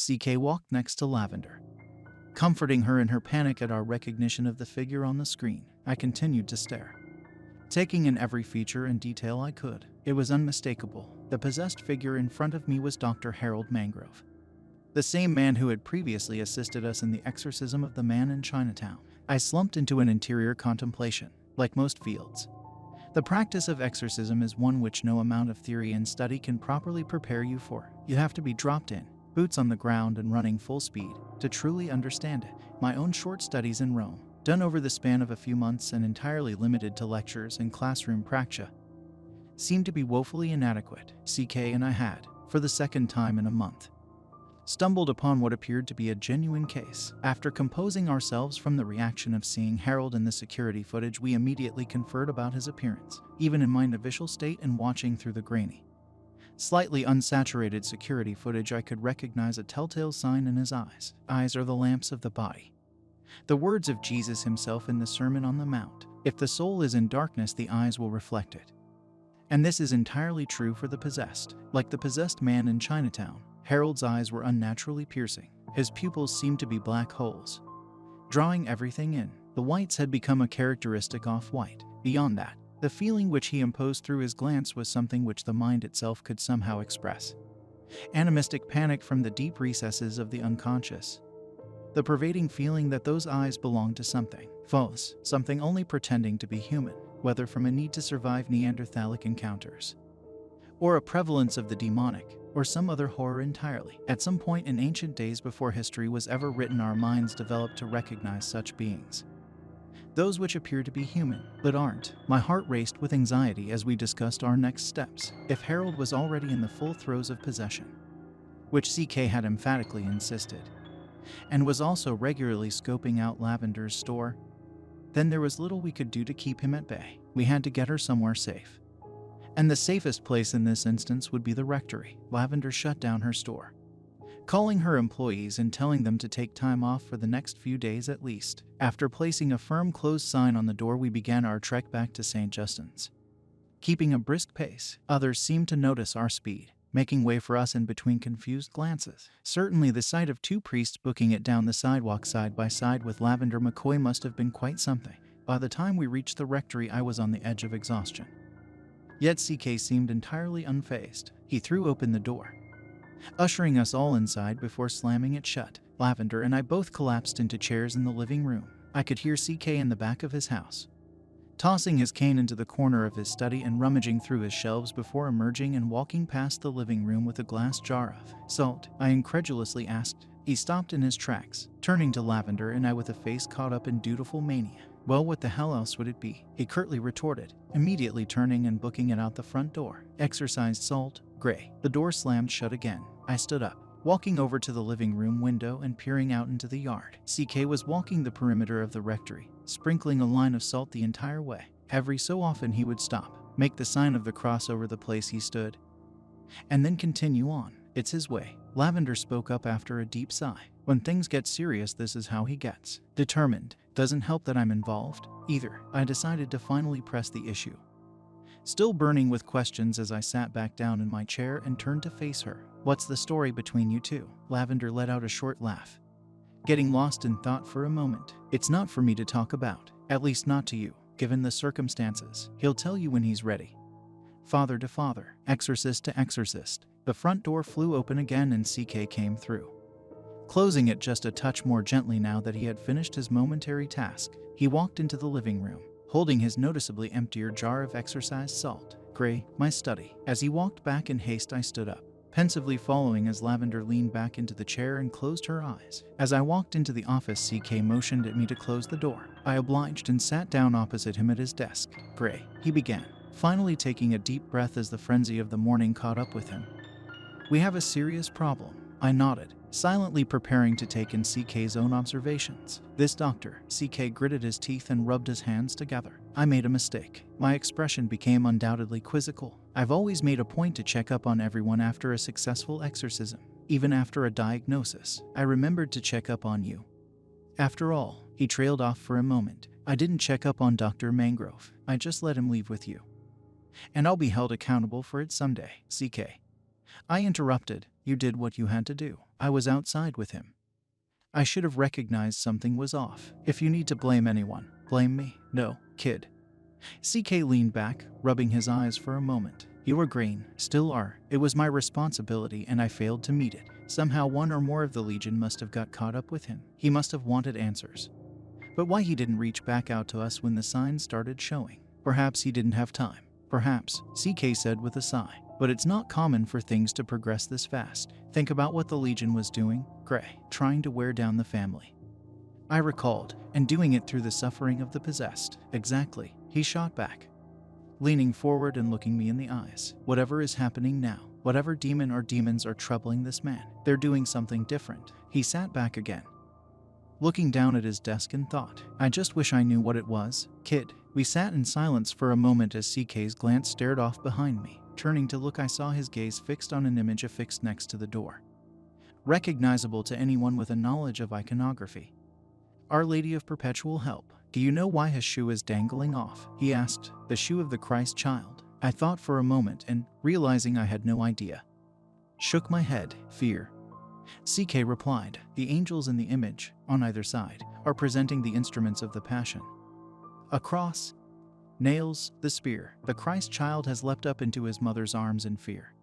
CK walked next to Lavender, comforting her in her panic at our recognition of the figure on the screen. I continued to stare, taking in every feature and detail I could. It was unmistakable. The possessed figure in front of me was Dr. Harold Mangrove, the same man who had previously assisted us in the exorcism of the man in Chinatown. I slumped into an interior contemplation. Like most fields, the practice of exorcism is one which no amount of theory and study can properly prepare you for. You have to be dropped in, boots on the ground and running full speed, to truly understand it. My own short studies in Rome, done over the span of a few months and entirely limited to lectures and classroom praxia, seemed to be woefully inadequate. CK and I had, for the second time in a month, stumbled upon what appeared to be a genuine case. After composing ourselves from the reaction of seeing Harold in the security footage, we immediately conferred about his appearance. Even in my novitial state and watching through the grainy, slightly unsaturated security footage, I could recognize a telltale sign in his eyes. Eyes are the lamps of the body. The words of Jesus himself in the Sermon on the Mount. If the soul is in darkness, the eyes will reflect it. And this is entirely true for the possessed. Like the possessed man in Chinatown, Harold's eyes were unnaturally piercing. His pupils seemed to be black holes, drawing everything in. The whites had become a characteristic off-white. Beyond that, the feeling which he imposed through his glance was something which the mind itself could somehow express. Animistic panic from the deep recesses of the unconscious. The pervading feeling that those eyes belonged to something false, something only pretending to be human, whether from a need to survive Neanderthalic encounters, or a prevalence of the demonic, or some other horror entirely. At some point in ancient days before history was ever written, our minds developed to recognize such beings. Those which appear to be human, but aren't. My heart raced with anxiety as we discussed our next steps. If Harold was already in the full throes of possession, which CK had emphatically insisted, and was also regularly scoping out Lavender's store, then there was little we could do to keep him at bay. We had to get her somewhere safe. And the safest place in this instance would be the rectory. Lavender shut down her store, calling her employees and telling them to take time off for the next few days at least. After placing a firm closed sign on the door, we began our trek back to St. Justin's, keeping a brisk pace. Others seemed to notice our speed, making way for us in between confused glances. Certainly the sight of two priests booking it down the sidewalk side by side with Lavender McCoy must have been quite something. By the time we reached the rectory, I was on the edge of exhaustion. Yet CK seemed entirely unfazed. He threw open the door, ushering us all inside before slamming it shut. Lavender and I both collapsed into chairs in the living room. I could hear CK in the back of his house, tossing his cane into the corner of his study and rummaging through his shelves before emerging and walking past the living room with a glass jar of salt. I incredulously asked. He stopped in his tracks, turning to Lavender and I with a face caught up in dutiful mania. Well, what the hell else would it be? He curtly retorted, immediately turning and booking it out the front door. Exorcised salt, gray. The door slammed shut again. I stood up, walking over to the living room window and peering out into the yard. CK was walking the perimeter of the rectory, sprinkling a line of salt the entire way. Every so often he would stop, make the sign of the cross over the place he stood, and then continue on. It's his way. Lavender spoke up after a deep sigh. When things get serious, this is how he gets. Determined. Doesn't help that I'm involved, either. I decided to finally press the issue, still burning with questions as I sat back down in my chair and turned to face her. What's the story between you two? Lavender let out a short laugh, getting lost in thought for a moment. It's not for me to talk about, at least not to you, given the circumstances. He'll tell you when he's ready. Father to father, exorcist to exorcist. The front door flew open again and CK came through, closing it just a touch more gently now that he had finished his momentary task. He walked into the living room, holding his noticeably emptier jar of exorcised salt. Gray, my study. As he walked back in haste, I stood up, pensively following as Lavender leaned back into the chair and closed her eyes. As I walked into the office, CK motioned at me to close the door. I obliged and sat down opposite him at his desk. Gray, he began, finally taking a deep breath as the frenzy of the morning caught up with him. We have a serious problem. I nodded, silently preparing to take in CK's own observations. This doctor, CK gritted his teeth and rubbed his hands together. I made a mistake. My expression became undoubtedly quizzical. I've always made a point to check up on everyone after a successful exorcism, even after a diagnosis. I remembered to check up on you. After all, he trailed off for a moment. I didn't check up on Dr. Mangrove. I just let him leave with you. And I'll be held accountable for it someday, CK. I interrupted. You did what you had to do. I was outside with him. I should have recognized something was off. If you need to blame anyone, blame me. No, kid. CK leaned back, rubbing his eyes for a moment. You were green, still are. It was my responsibility and I failed to meet it. Somehow one or more of the Legion must have got caught up with him. He must have wanted answers. But why he didn't reach back out to us when the signs started showing? Perhaps he didn't have time. Perhaps, CK said with a sigh. But it's not common for things to progress this fast. Think about what the Legion was doing, Gray, trying to wear down the family. I recalled, and doing it through the suffering of the possessed. Exactly, he shot back, leaning forward and looking me in the eyes. Whatever is happening now, whatever demon or demons are troubling this man, they're doing something different. He sat back again, looking down at his desk in thought. I just wish I knew what it was, kid. We sat in silence for a moment as CK's glance stared off behind me. Turning to look, I saw his gaze fixed on an image affixed next to the door, recognizable to anyone with a knowledge of iconography. Our Lady of Perpetual Help. Do you know why his shoe is dangling off? He asked. The shoe of the Christ child. I thought for a moment and, realizing I had no idea, shook my head. Fear. CK replied. The angels in the image, on either side, are presenting the instruments of the Passion. A cross, nails, the spear. The Christ child has leapt up into his mother's arms in fear,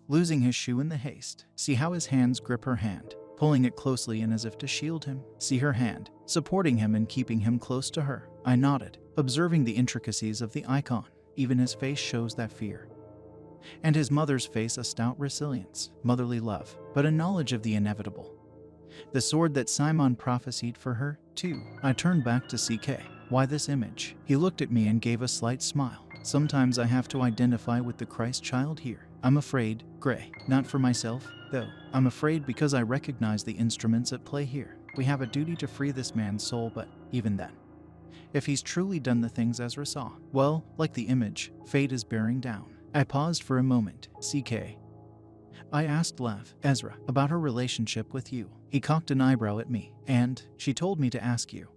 losing his shoe in the haste. See how his hands grip her hand, pulling it closely and as if to shield him. See her hand, supporting him and keeping him close to her. I nodded, observing the intricacies of the icon. Even his face shows that fear. And his mother's face a stout resilience, motherly love, but a knowledge of the inevitable. The sword that Simon prophesied for her, too. I turned back to CK. Why this image? He looked at me and gave a slight smile. Sometimes I have to identify with the Christ child here. I'm afraid, Gray. Not for myself, though. I'm afraid because I recognize the instruments at play here. We have a duty to free this man's soul, but even then, if he's truly done the things Ezra saw, well, like the image, fate is bearing down. I paused for a moment. CK. I asked Lev, Ezra, about her relationship with you. He cocked an eyebrow at me, and she told me to ask you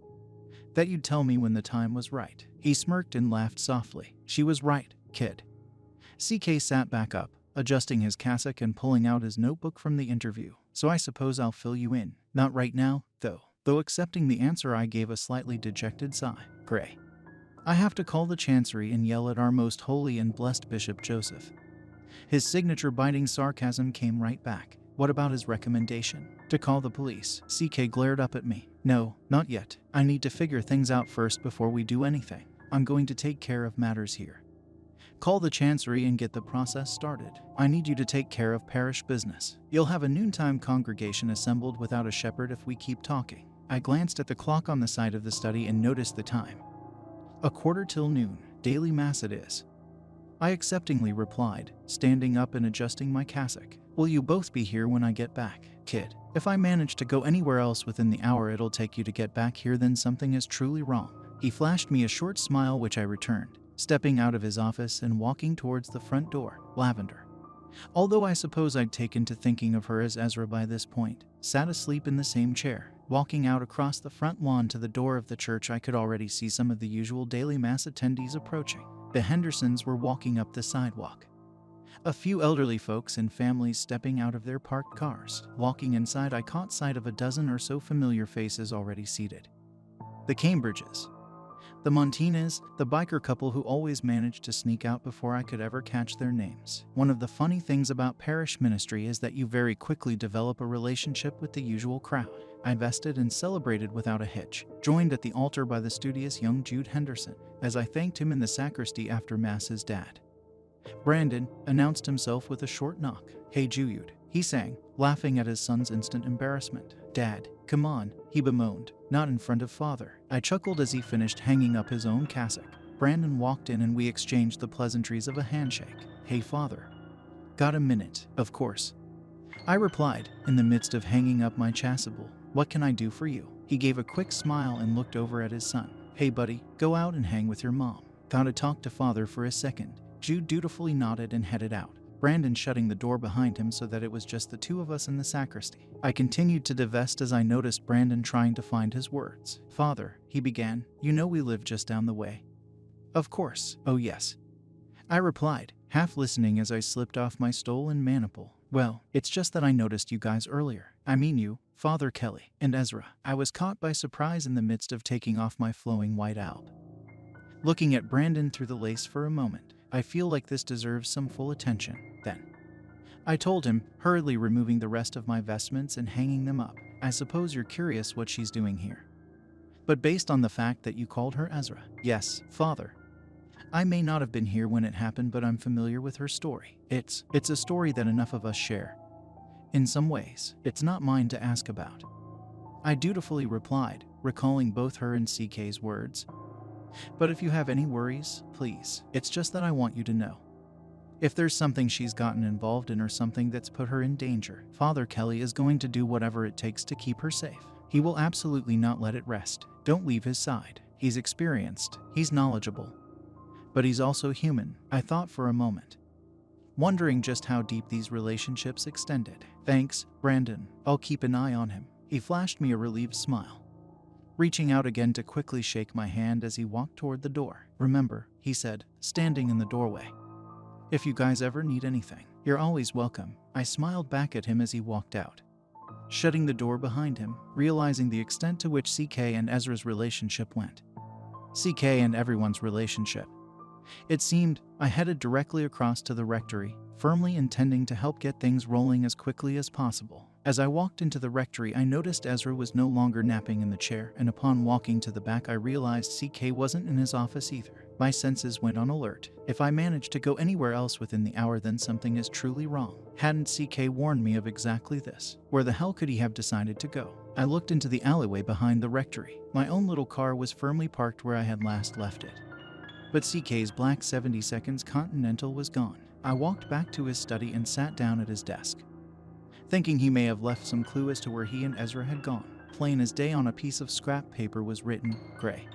that you'd tell me when the time was right. He smirked and laughed softly. She was right, kid. CK sat back up, adjusting his cassock and pulling out his notebook from the interview. So I suppose I'll fill you in. Not right now, though. Though accepting the answer, I gave a slightly dejected sigh. Gray. I have to call the chancery and yell at our most holy and blessed Bishop Joseph. His signature biting sarcasm came right back. What about his recommendation? To call the police. CK glared up at me. No, not yet. I need to figure things out first before we do anything. I'm going to take care of matters here. Call the chancery and get the process started. I need you to take care of parish business. You'll have a noontime congregation assembled without a shepherd if we keep talking. I glanced at the clock on the side of the study and noticed the time. 1:15 Daily Mass it is. I acceptingly replied, standing up and adjusting my cassock. Will you both be here when I get back, kid? If I manage to go anywhere else within the hour it'll take you to get back here, then something is truly wrong. He flashed me a short smile which I returned, stepping out of his office and walking towards the front door. Lavender, although I suppose I'd taken to thinking of her as Ezra by this point, sat asleep in the same chair. Walking out across the front lawn to the door of the church, I could already see some of the usual daily mass attendees approaching. The Hendersons were walking up the sidewalk. A few elderly folks and families stepping out of their parked cars. Walking inside, I caught sight of a dozen or so familiar faces already seated. The Cambridges, the Montinez, the biker couple who always managed to sneak out before I could ever catch their names. One of the funny things about parish ministry is that you very quickly develop a relationship with the usual crowd. I vested and celebrated without a hitch, joined at the altar by the studious young Jude Henderson. As I thanked him in the sacristy after Mass, his dad, Brandon, announced himself with a short knock. Hey Jude, he sang, laughing at his son's instant embarrassment. Dad, come on, he bemoaned, not in front of Father. I chuckled as he finished hanging up his own cassock. Brandon walked in and we exchanged the pleasantries of a handshake. Hey Father. Got a minute? Of course, I replied, in the midst of hanging up my chasuble. What can I do for you? He gave a quick smile and looked over at his son. Hey buddy, go out and hang with your mom. Gotta talk to Father for a second. Jude dutifully nodded and headed out, Brandon shutting the door behind him so that it was just the two of us in the sacristy. I continued to divest as I noticed Brandon trying to find his words. Father, he began, you know we live just down the way. Of course, oh yes, I replied, half listening as I slipped off my stole and maniple. Well, it's just that I noticed you guys earlier. I mean you, Father Kelly, and Ezra. I was caught by surprise in the midst of taking off my flowing white alb. Looking at Brandon through the lace for a moment, I feel like this deserves some full attention. Then I told him, hurriedly removing the rest of my vestments and hanging them up. I suppose you're curious what she's doing here. But based on the fact that you called her Ezra, yes, Father. I may not have been here when it happened, but I'm familiar with her story. It's a story that enough of us share. In some ways, it's not mine to ask about. I dutifully replied, recalling both her and CK's words. But if you have any worries, please, it's just that I want you to know. If there's something she's gotten involved in or something that's put her in danger, Father Kelly is going to do whatever it takes to keep her safe. He will absolutely not let it rest. Don't leave his side. He's experienced, he's knowledgeable. But he's also human, I thought for a moment, wondering just how deep these relationships extended. Thanks, Brandon. I'll keep an eye on him. He flashed me a relieved smile, reaching out again to quickly shake my hand as he walked toward the door. Remember, he said, standing in the doorway, if you guys ever need anything, you're always welcome. I smiled back at him as he walked out, shutting the door behind him, realizing the extent to which CK and Ezra's relationship went. CK and everyone's relationship. It seemed I headed directly across to the rectory, firmly intending to help get things rolling as quickly as possible. As I walked into the rectory, I noticed Ezra was no longer napping in the chair, and upon walking to the back I realized CK wasn't in his office either. My senses went on alert. If I managed to go anywhere else within the hour, then something is truly wrong. Hadn't CK warned me of exactly this? Where the hell could he have decided to go? I looked into the alleyway behind the rectory. My own little car was firmly parked where I had last left it. But CK's black 70 seconds Continental was gone. I walked back to his study and sat down at his desk, thinking he may have left some clue as to where he and Ezra had gone. Plain as day on a piece of scrap paper was written, Gray.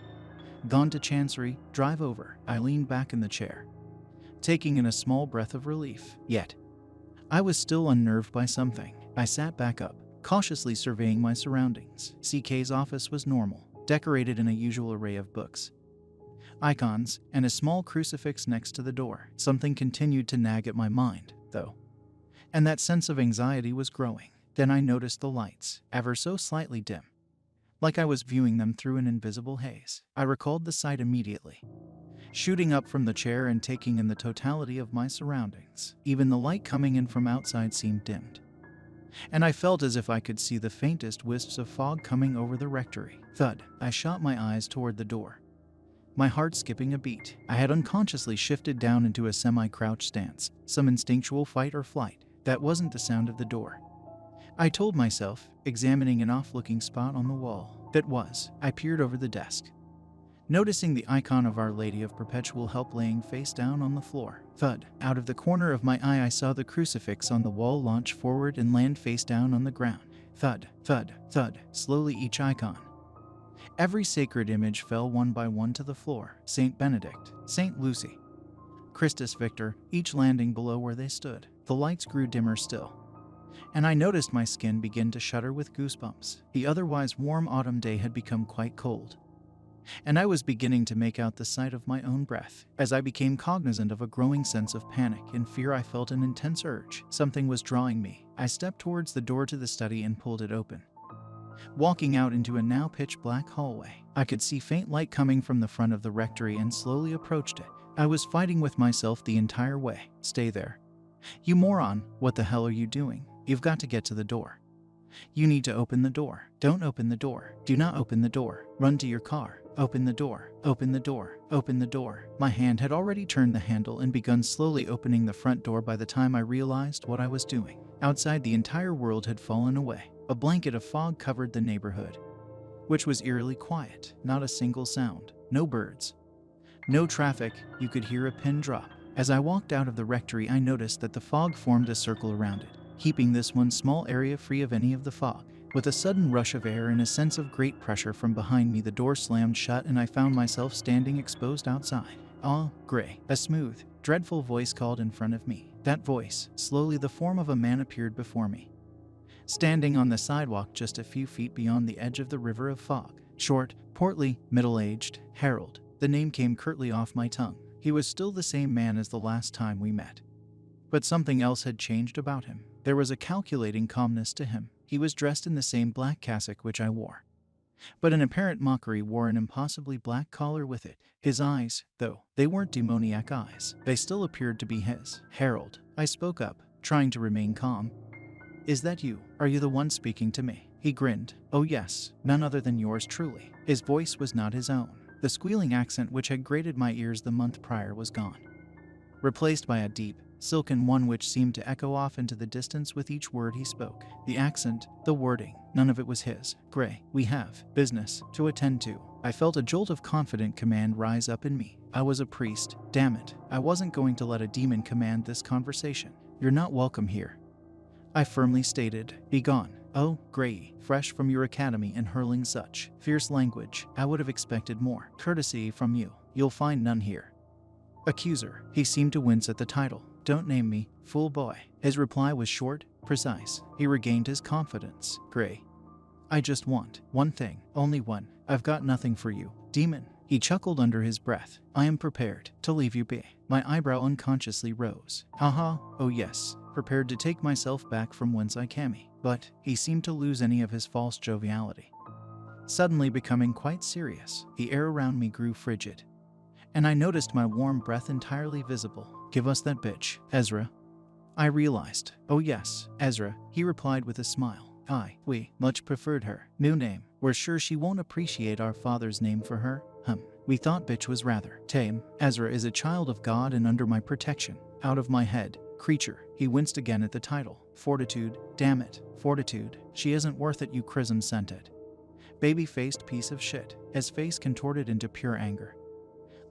Gone to Chancery, drive over. I leaned back in the chair, taking in a small breath of relief. Yet, I was still unnerved by something. I sat back up, cautiously surveying my surroundings. CK's office was normal, decorated in a usual array of books, icons, and a small crucifix next to the door. Something continued to nag at my mind, though, and that sense of anxiety was growing. Then I noticed the lights, ever so slightly dim, like I was viewing them through an invisible haze. I recalled the sight immediately, shooting up from the chair and taking in the totality of my surroundings. Even the light coming in from outside seemed dimmed, and I felt as if I could see the faintest wisps of fog coming over the rectory. Thud! I shot my eyes toward the door, my heart skipping a beat. I had unconsciously shifted down into a semi-crouch stance, some instinctual fight or flight. That wasn't the sound of the door, I told myself, examining an off-looking spot on the wall. That was. I peered over the desk, noticing the icon of Our Lady of Perpetual Help laying face down on the floor. Thud! Out of the corner of my eye I saw the crucifix on the wall launch forward and land face down on the ground. Thud! Thud! Thud! Slowly each icon, every sacred image fell one by one to the floor. Saint Benedict, Saint Lucy, Christus Victor, each landing below where they stood. The lights grew dimmer still, and I noticed my skin begin to shudder with goosebumps. The otherwise warm autumn day had become quite cold, and I was beginning to make out the sight of my own breath. As I became cognizant of a growing sense of panic and fear, I felt an intense urge. Something was drawing me. I stepped towards the door to the study and pulled it open, walking out into a now pitch-black hallway. I could see faint light coming from the front of the rectory and slowly approached it. I was fighting with myself the entire way. Stay there. You moron, what the hell are you doing? You've got to get to the door. You need to open the door. Don't open the door. Do not open the door. Run to your car. Open the door. Open the door. Open the door. My hand had already turned the handle and begun slowly opening the front door by the time I realized what I was doing. Outside, the entire world had fallen away. A blanket of fog covered the neighborhood, which was eerily quiet. Not a single sound. No birds. No traffic. You could hear a pin drop. As I walked out of the rectory, I noticed that the fog formed a circle around it, keeping this one small area free of any of the fog. With a sudden rush of air and a sense of great pressure from behind me, the door slammed shut and I found myself standing exposed outside. "Ah, Gray," a smooth, dreadful voice called in front of me. That voice, slowly the form of a man appeared before me, standing on the sidewalk just a few feet beyond the edge of the river of fog. Short, portly, middle-aged, Harold. The name came curtly off my tongue. He was still the same man as the last time we met, but something else had changed about him. There was a calculating calmness to him. He was dressed in the same black cassock which I wore, but in apparent mockery wore an impossibly black collar with it. His eyes, though they weren't demoniac eyes, they still appeared to be his. "Harold," I spoke up, trying to remain calm. "Is that you? Are you the one speaking to me?" He grinned. "Oh yes, none other than yours truly." His voice was not his own. The squealing accent which had grated my ears the month prior was gone, replaced by a deep, silken one which seemed to echo off into the distance with each word he spoke. The accent, the wording, none of it was his. "Gray, we have business to attend to." I felt a jolt of confident command rise up in me. I was a priest, damn it. I wasn't going to let a demon command this conversation. "You're not welcome here," I firmly stated. "Be gone." "Oh, Gray, fresh from your academy and hurling such fierce language, I would have expected more courtesy from you. You'll find none here." "Accuser." He seemed to wince at the title. "Don't name me, fool boy." His reply was short, precise. He regained his confidence. "Gray, I just want one thing, only one. I've got nothing for you, demon." He chuckled under his breath. "I am prepared to leave you be." My eyebrow unconsciously rose. Haha, oh yes, prepared to take myself back from whence I came. But he seemed to lose any of his false joviality, suddenly becoming quite serious. The air around me grew frigid, and I noticed my warm breath entirely visible. "Give us that bitch, Ezra," I realized. "Oh yes, Ezra," he replied with a smile. We much preferred her new name. We're sure she won't appreciate our father's name for her. We thought bitch was rather tame. Ezra is a child of God and under my protection." Out of my head. "Creature." He winced again at the title. "Fortitude, damn it, fortitude. She isn't worth it, you chrism-scented baby-faced piece of shit." His face contorted into pure anger,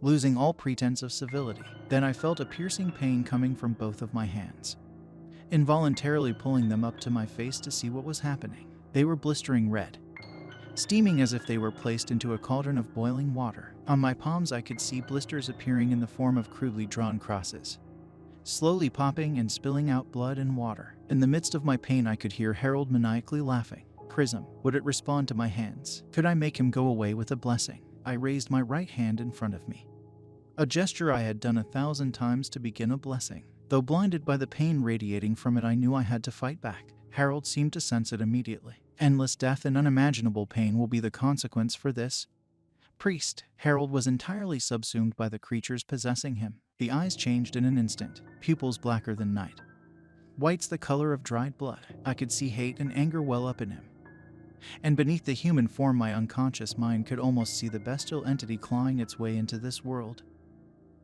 losing all pretense of civility. Then I felt a piercing pain coming from both of my hands, involuntarily pulling them up to my face to see what was happening. They were blistering red, steaming as if they were placed into a cauldron of boiling water. On my palms I could see blisters appearing in the form of crudely drawn crosses, slowly popping and spilling out blood and water. In the midst of my pain I could hear Harold maniacally laughing. Prism, would it respond to my hands? Could I make him go away with a blessing? I raised my right hand in front of me, a gesture I had done 1,000 times to begin a blessing. Though blinded by the pain radiating from it, I knew I had to fight back. Harold seemed to sense it immediately. Endless death and unimaginable pain will be the consequence for this priest. Harold was entirely subsumed by the creatures possessing him. The eyes changed in an instant, pupils blacker than night, whites the color of dried blood. I could see hate and anger well up in him, and beneath the human form my unconscious mind could almost see the bestial entity clawing its way into this world,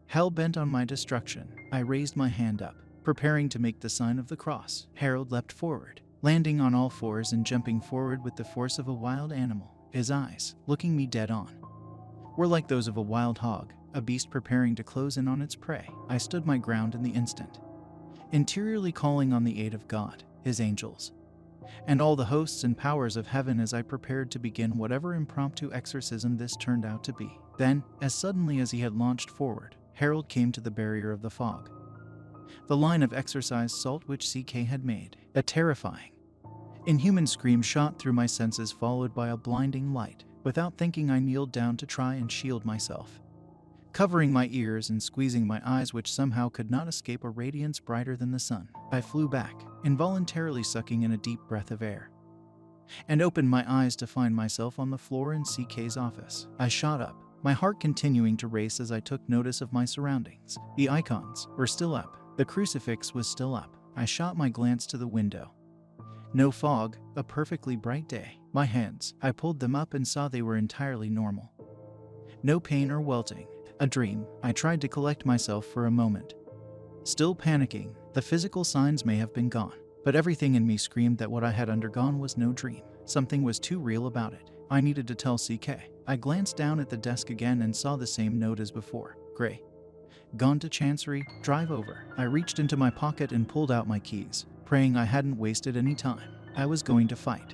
hell-bent on my destruction. I raised my hand up, preparing to make the sign of the cross. Harold leapt forward, landing on all fours and jumping forward with the force of a wild animal. His eyes, looking me dead on, were like those of a wild hog, a beast preparing to close in on its prey. I stood my ground in the instant, interiorly calling on the aid of God, his angels, and all the hosts and powers of heaven as I prepared to begin whatever impromptu exorcism this turned out to be. Then, as suddenly as he had launched forward, Harold came to the barrier of the fog, the line of exorcised salt which CK had made. A terrifying, inhuman scream shot through my senses, followed by a blinding light. Without thinking, I kneeled down to try and shield myself, covering my ears and squeezing my eyes, which somehow could not escape a radiance brighter than the sun. I flew back, involuntarily sucking in a deep breath of air, and opened my eyes to find myself on the floor in CK's office. I shot up, my heart continuing to race as I took notice of my surroundings. The icons were still up. The crucifix was still up. I shot my glance to the window. No fog, a perfectly bright day. My hands, I pulled them up and saw they were entirely normal. No pain or welting. A dream. I tried to collect myself for a moment, still panicking. The physical signs may have been gone, but everything in me screamed that what I had undergone was no dream. Something was too real about it. I needed to tell CK. I glanced down at the desk again and saw the same note as before. Gray, gone to Chancery, drive over. I reached into my pocket and pulled out my keys, praying I hadn't wasted any time. I was going to fight.